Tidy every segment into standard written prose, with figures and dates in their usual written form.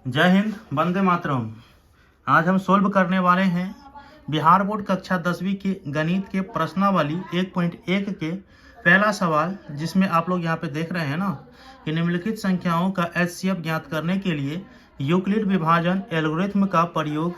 जय हिंद, वंदे मातरम। आज हम सोल्व करने वाले हैं बिहार बोर्ड कक्षा 10वीं के गणित के प्रश्नावली 1.1 के पहला सवाल, जिसमें आप लोग यहाँ पे देख रहे हैं ना कि निम्नलिखित संख्याओं का एचसीएफ ज्ञात करने के लिए यूक्लिड विभाजन एल्गोरिथ्म का प्रयोग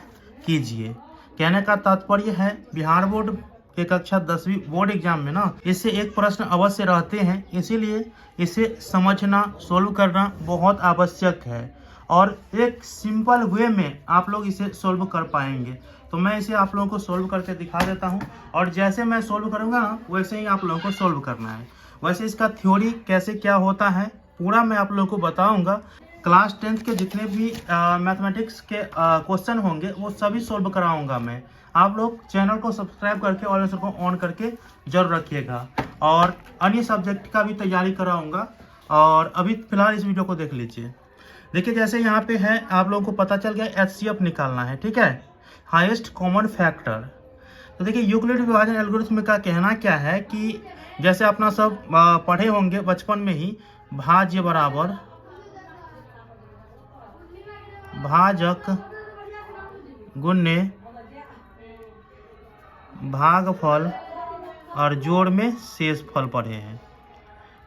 कीजिए। कहने का तात्पर्य है बिहार बोर्ड के कक्षा 10वीं बोर्ड एग्जाम में ना इससे एक प्रश्न अवश्य रहते हैं, इसीलिए इसे समझना सोल्व करना बहुत आवश्यक है और एक सिंपल वे में आप लोग इसे सोल्व कर पाएंगे। तो मैं इसे आप लोगों को सोल्व करके दिखा देता हूं और जैसे मैं सोल्व करूंगा ना वैसे ही आप लोगों को सोल्व करना है। वैसे इसका थ्योरी कैसे क्या होता है पूरा मैं आप लोगों को बताऊंगा। क्लास 10th के जितने भी मैथमेटिक्स के क्वेश्चन होंगे वो सभी सोल्व कराऊंगा मैं। आप लोग चैनल को सब्सक्राइब करके और इसे को ऑन करके जरूर रखिएगा और अन्य सब्जेक्ट का भी तैयारी कराऊंगा। और अभी फिलहाल इस वीडियो को देख लीजिए। देखिए जैसे यहाँ पे है, आप लोगों को पता चल गया एचसीएफ निकालना है, ठीक है, हाईएस्ट कॉमन फैक्टर। तो देखिए यूक्लिड विभाजन एल्गोरिथ्म का कहना क्या है कि जैसे अपना सब पढ़े होंगे बचपन में ही, भाज्य बराबर भाजक गुण्य भागफल और जोड़ में शेषफल पढ़े हैं।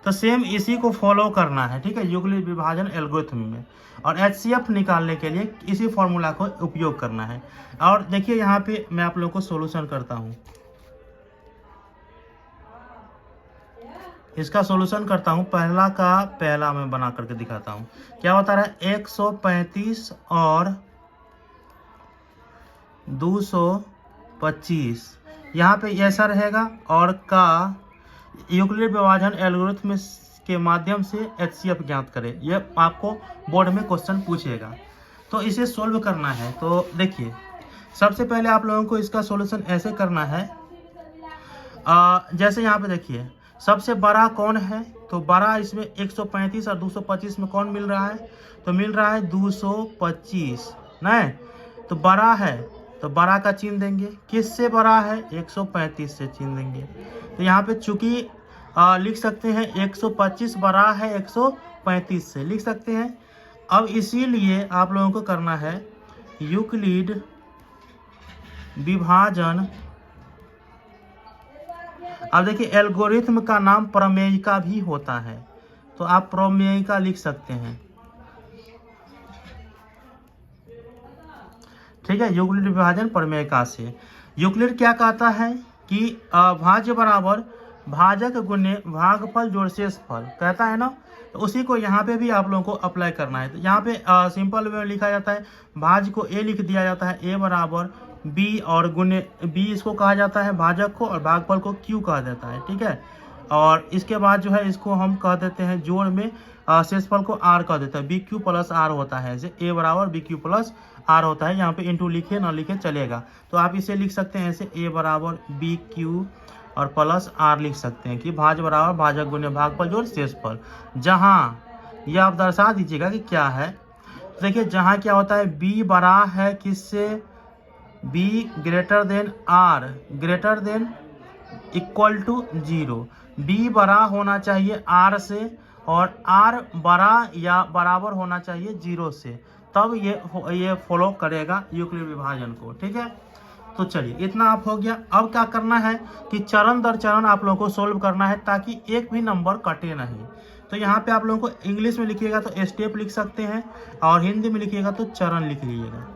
तो सेम इसी को फॉलो करना है, ठीक है, यूक्लिड विभाजन एल्गोरिथ्म में। और एचसीएफ निकालने के लिए इसी फॉर्मूला को उपयोग करना है। और देखिए यहाँ पे मैं आप लोगों को सॉल्यूशन करता हूँ, इसका सॉल्यूशन करता हूँ। पहला का पहला मैं बना करके दिखाता हूँ। क्या बता रहा है, 135 और 225 यहाँ पे ऐसा रहेगा और का यूक्लिड विभाजन एल्गोरिथ्म के माध्यम से एचसीएफ ज्ञात करें। यह आपको बोर्ड में क्वेश्चन पूछेगा, तो इसे सोल्व करना है। तो देखिए सबसे पहले आप लोगों को इसका सॉल्यूशन ऐसे करना है। जैसे यहाँ पे देखिए सबसे बड़ा कौन है, तो बड़ा इसमें 135 और 225 में कौन मिल रहा है, तो मिल रहा है 225 नहीं, तो बड़ा है तो बड़ा का चिन्ह देंगे। किससे बड़ा है, 135 से चिन्ह देंगे। तो यहाँ पे चूंकि लिख सकते हैं 125 बड़ा है 135 से, लिख सकते हैं। अब इसीलिए आप लोगों को करना है यूक्लिड विभाजन। अब देखिए एल्गोरिथ्म का नाम प्रमेयिका भी होता है, तो आप प्रमेयिका लिख सकते हैं, ठीक है। यूक्लिड विभाजन प्रमेयिका से यूक्लिड क्या कहता है कि भाज्य बराबर भाजक गुण्य भागफल जोड़ शेषफल कहता है ना, तो उसी को यहाँ पे भी आप लोगों को अप्लाई करना है। तो यहाँ पे सिंपल वे में लिखा जाता है, भाज्य को ए लिख दिया जाता है, ए बराबर बी और गुण्य बी इसको कहा जाता है भाजक को, और भागफल को क्यू कहा जाता है, ठीक है। और इसके बाद जो है इसको हम कह देते हैं जोड़ में शेषफल को आर कह देता है, बी क्यू प्लस आर होता है। ऐसे ए बराबर बी क्यू प्लस आर होता है, यहाँ पे इंटू लिखे ना लिखे चलेगा। तो आप इसे लिख सकते हैं ऐसे, ए बराबर बी क्यू और प्लस आर लिख सकते हैं कि भाज्य बराबर भाजक गुण्य भागफल जोड़ शेषफल। जहाँ ये आप दर्शा दीजिएगा कि क्या है। देखिए जहाँ क्या होता है, बी बड़ा है किससे, B greater than or greater than equal to 0। B बड़ा होना चाहिए आर से और आर बड़ा या बराबर होना चाहिए 0 से, तब ये फॉलो करेगा यूक्लिड विभाजन को, ठीक है। तो चलिए इतना आप हो गया। अब क्या करना है कि चरण दर चरण आप लोगों को सोल्व करना है ताकि एक भी नंबर कटे नहीं। तो यहाँ पे आप लोगों को इंग्लिश में लिखिएगा तो स्टेप लिख सकते हैं और हिंदी में लिखिएगा तो चरण लिख लीजिएगा।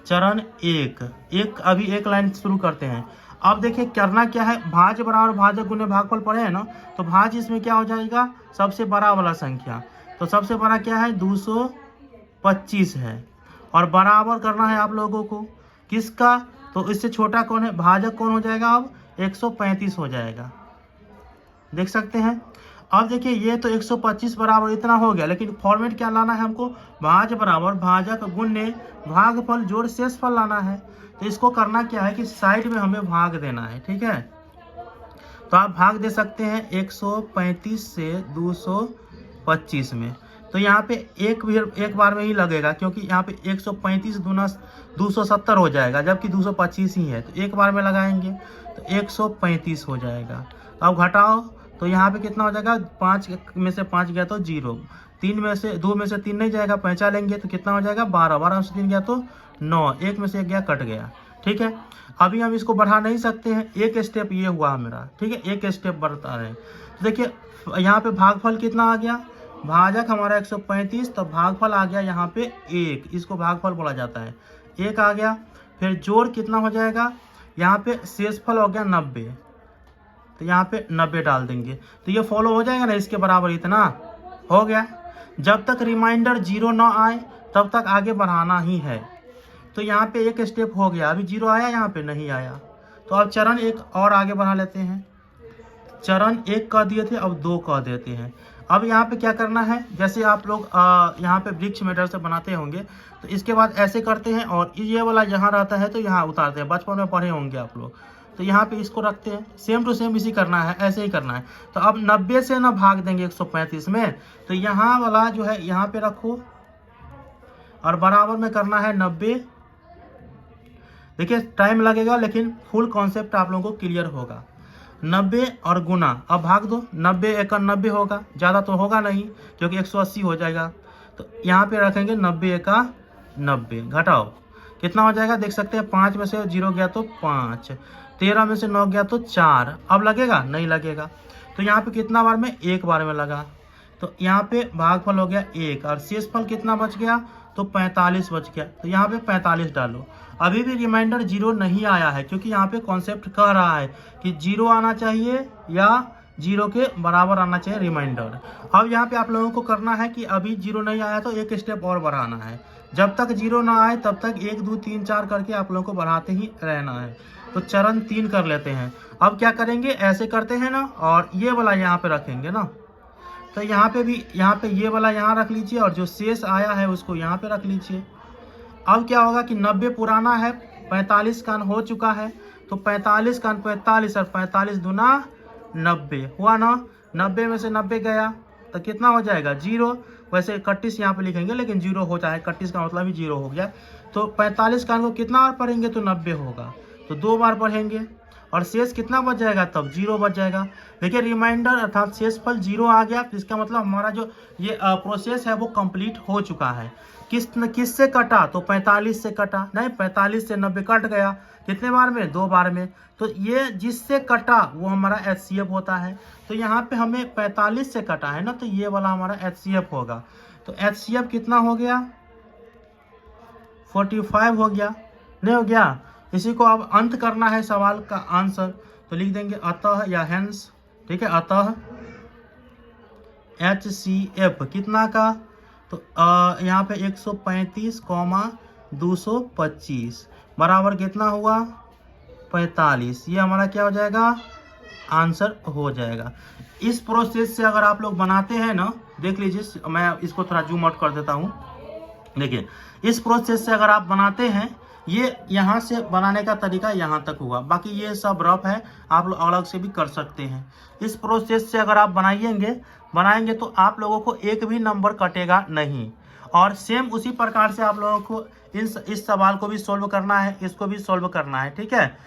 चरण एक अभी एक लाइन शुरू करते हैं। अब देखिए करना क्या है, भाज्य बराबर भाजक गुण्य भागफल पढ़े हैं ना, तो भाज्य इसमें क्या हो जाएगा, सबसे बड़ा वाला संख्या। तो सबसे बड़ा क्या है, 225 है और बराबर करना है आप लोगों को किसका, तो इससे छोटा कौन है, भाजक कौन हो जाएगा, अब 135 हो जाएगा, देख सकते हैं। अब देखिए ये तो 125 बराबर इतना हो गया, लेकिन फॉर्मेट क्या लाना है हमको, भाज्य बराबर भाजक गुण्य भागफल जोड़ शेषफल लाना है। तो इसको करना क्या है कि साइड में हमें भाग देना है, ठीक है। तो आप भाग दे सकते हैं 135 से 225 में। तो यहाँ पे एक बार में ही लगेगा, क्योंकि यहाँ पे 135 दूना 270 हो जाएगा, जबकि 225 ही है। तो एक बार में लगाएंगे तो 135 हो जाएगा। अब घटाओ तो यहाँ पे कितना हो जाएगा, 5 में से 5 गया तो 0, 3 में से 2 में से 3 नहीं जाएगा, पैंचा लेंगे तो कितना हो जाएगा 12, 12 में से 3 गया तो 9, 1 में से 1 गया कट गया। ठीक है, अभी हम इसको बढ़ा नहीं सकते हैं, एक स्टेप ये हुआ मेरा। ठीक है, एक स्टेप बढ़ता रहे। तो देखिए यहाँ पे भागफल कितना आ गया, भाजक हमारा 135, तो भागफल आ गया यहाँ पे 1, इसको भागफल बोला जाता है, 1 आ गया। फिर जोड़ कितना हो जाएगा, यहाँ पे शेषफल हो गया 90, तो यहाँ पे 90 डाल देंगे, तो ये फॉलो हो जाएगा ना, इसके बराबर इतना हो गया। जब तक रिमाइंडर 0 ना आए तब तक आगे बढ़ाना ही है। तो यहाँ पे एक स्टेप हो गया, अभी 0 आया, यहाँ पे नहीं आया, तो अब चरण 1 और आगे बढ़ा लेते हैं। चरण 1 कह दिए थे, अब 2 कह देते हैं। अब यहाँ पे क्या करना है, जैसे आप लोग यहाँ पे वृक्ष मेटर से बनाते होंगे, तो इसके बाद ऐसे करते हैं और ये वाला यहाँ रहता है तो यहाँ उतारते हैं, बचपन में पढ़े होंगे आप लोग। तो यहाँ पे इसको रखते हैं, सेम टू सेम इसी करना है, ऐसे ही करना है। तो अब 90 से ना भाग देंगे 135 में, तो यहाँ वाला जो है यहाँ पे रखो और बराबर में करना है 90। देखिए टाइम लगेगा लेकिन फुल कॉन्सेप्ट आप लोगों को क्लियर होगा। 90 और गुना, अब भाग दो, 90 एकड़ 90 होगा, ज़्यादा तो होगा नहीं क्योंकि 180 हो जाएगा। तो यहाँ पे रखेंगे 90 एकड़ 90, घटाओ कितना हो जाएगा देख सकते हैं, 5 में से 0 गया तो 5, 13 में से 9 गया तो 4। अब लगेगा नहीं लगेगा, तो यहाँ पे कितना बार में, एक बार में लगा, तो यहाँ पे भागफल हो गया 1 और शेषफल कितना बच गया, तो 45 बच गया। तो यहाँ पे 45 डालो। अभी भी रिमाइंडर 0 नहीं आया है क्योंकि यहाँ पे कॉन्सेप्ट कह रहा है कि 0 आना चाहिए या 0 के बराबर आना चाहिए रिमाइंडर। अब यहाँ पे आप लोगों को करना है कि अभी 0 नहीं आया तो एक स्टेप और बढ़ाना है, जब तक 0 ना आए तब तक 1 2 3 4 करके आप लोगों को बढ़ाते ही रहना है। तो चरण 3 कर लेते हैं। अब क्या करेंगे, ऐसे करते हैं ना, और ये वाला यहाँ पे रखेंगे ना, तो यहाँ पे भी, यहाँ पे ये वाला यहाँ रख लीजिए और जो शेष आया है उसको यहाँ पे रख लीजिए। अब क्या होगा कि 90 पुराना है, 45 का हो चुका है, तो 45 का 45 और 45 दूना 90 हुआ ना, 90 में से 90 गया तो कितना हो जाएगा 0। वैसे 31 यहाँ पे लिखेंगे लेकिन 0 हो जाए, 31 का मतलब ही 0 हो गया। तो 45 का को कितना बार पढ़ेंगे तो 90 होगा, तो 2 बार पढ़ेंगे और शेष कितना बच जाएगा, तब 0 बच जाएगा। देखिए रिमाइंडर अर्थात शेषफल 0 आ गया, तो इसका मतलब हमारा जो ये प्रोसेस है वो कंप्लीट हो चुका है। किस से कटा, तो 45 से कटा, नहीं 45 से 90 कट गया, कितने बार में, 2 बार में। तो ये जिससे कटा वो हमारा HCF होता है। तो यहाँ पे हमें 45 से कटा है ना, तो ये वाला हमारा HCF होगा। तो HCF कितना हो गया, 45 हो गया, नहीं हो गया। इसी को अब अंत करना है सवाल का आंसर, तो लिख देंगे अतः या हेंस। ठीक है, अतः HCF कितना का, तो यहाँ पे 135,225 बराबर कितना हुआ 45। ये हमारा क्या हो जाएगा, आंसर हो जाएगा। इस प्रोसेस से अगर आप लोग बनाते हैं ना, देख लीजिए मैं इसको थोड़ा जूम आउट कर देता हूँ। देखिए इस प्रोसेस से अगर आप बनाते हैं, ये यहाँ से बनाने का तरीका यहाँ तक हुआ, बाकी ये सब रफ है, आप लोग अलग से भी कर सकते हैं। इस प्रोसेस से अगर आप बनाएंगे तो आप लोगों को एक भी नंबर कटेगा नहीं। और सेम उसी प्रकार से आप लोगों को इस सवाल को भी सोल्व करना है, इसको भी सोल्व करना है। ठीक है,